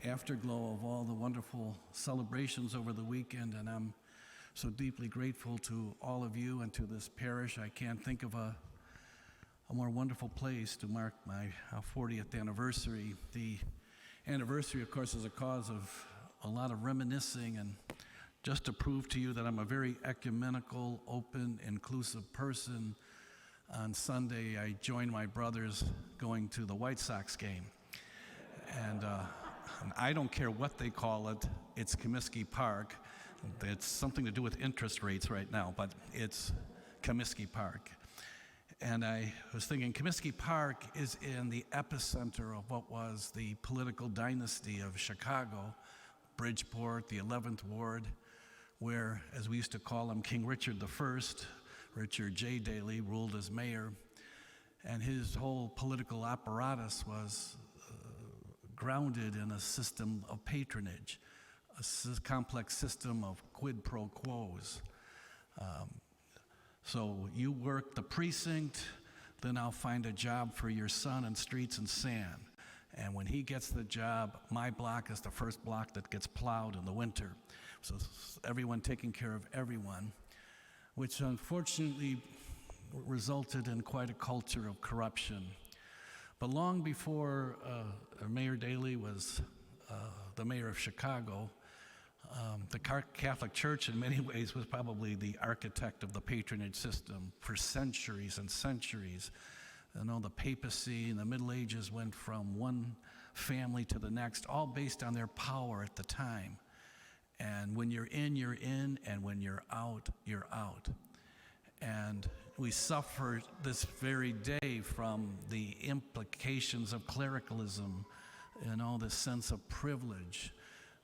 afterglow of all the wonderful celebrations over the weekend, and I'm so deeply grateful to all of you and to this parish. I can't think of a more wonderful place to mark my 40th anniversary. The anniversary, of course, is a cause of a lot of reminiscing, and just to prove to you that I'm a very ecumenical, open, inclusive person, on Sunday I joined my brothers going to the White Sox game. And I don't care what they call it, it's Comiskey Park. It's something to do with interest rates right now, but it's Comiskey Park. And I was thinking Comiskey Park is in the epicenter of what was the political dynasty of Chicago, Bridgeport, the 11th Ward, where, as we used to call him, King Richard I, Richard J. Daley, ruled as mayor. And his whole political apparatus was grounded in a system of patronage, a complex system of quid pro quos. So you work the precinct, then I'll find a job for your son in Streets and Sand. And when he gets the job, my block is the first block that gets plowed in the winter. So everyone taking care of everyone, which unfortunately resulted in quite a culture of corruption. But long before Mayor Daley was the mayor of Chicago, the Catholic Church in many ways was probably the architect of the patronage system for centuries and centuries. You know, the papacy in the Middle Ages went from one family to the next, all based on their power at the time. And when you're in, and when you're out, you're out. And we suffer this very day from the implications of clericalism, you know, this sense of privilege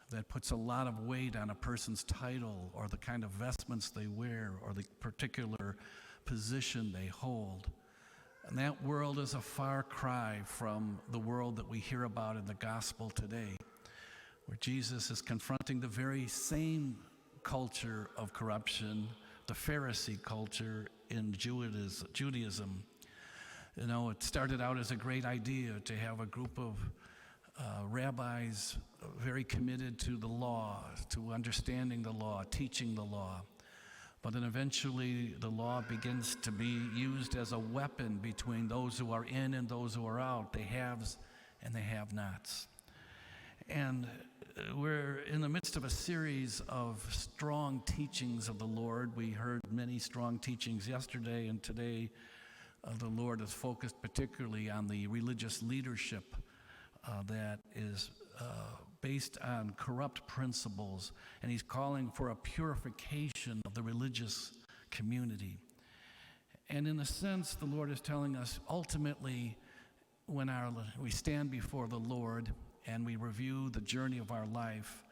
that puts a lot of weight on a person's title or the kind of vestments they wear or the particular position they hold. And that world is a far cry from the world that we hear about in the gospel today, where Jesus is confronting the very same culture of corruption, the Pharisee culture in Judaism. You know, it started out as a great idea to have a group of rabbis very committed to the law, to understanding the law, teaching the law. But then eventually the law begins to be used as a weapon between those who are in and those who are out, the haves and the have-nots. And we're in the midst of a series of strong teachings of the Lord. We heard many strong teachings yesterday, and today the Lord is focused particularly on the religious leadership that is based on corrupt principles, and he's calling for a purification of the religious community. And in a sense, the Lord is telling us ultimately when we stand before the Lord and we review the journey of our life,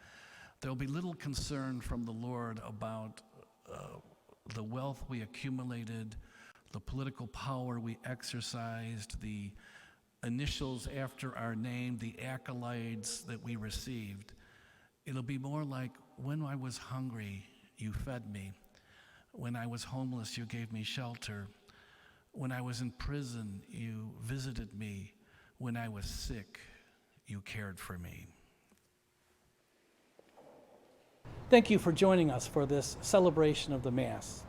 there'll be little concern from the Lord about the wealth we accumulated, the political power we exercised, the initials after our name, the accolades that we received. It'll be more like, when I was hungry, you fed me. When I was homeless, you gave me shelter. When I was in prison, you visited me. When I was sick, you cared for me. Thank you for joining us for this celebration of the Mass.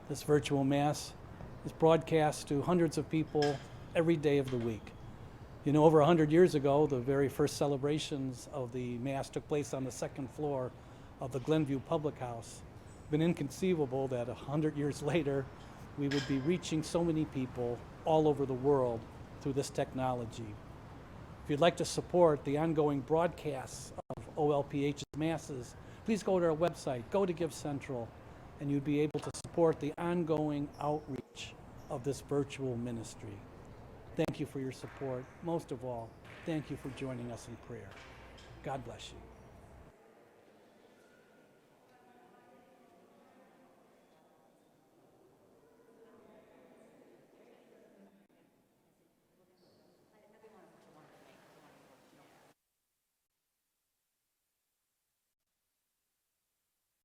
This virtual Mass is broadcast to hundreds of people every day of the week. You know, over 100 years ago, the very first celebrations of the Mass took place on the second floor of the Glenview Public House. It's been inconceivable that 100 years later, we would be reaching so many people all over the world through this technology. If you'd like to support the ongoing broadcasts of OLPH's Masses, please go to our website, go to Give Central, and you'd be able to support the ongoing outreach of this virtual ministry. Thank you for your support. Most of all, thank you for joining us in prayer. God bless you.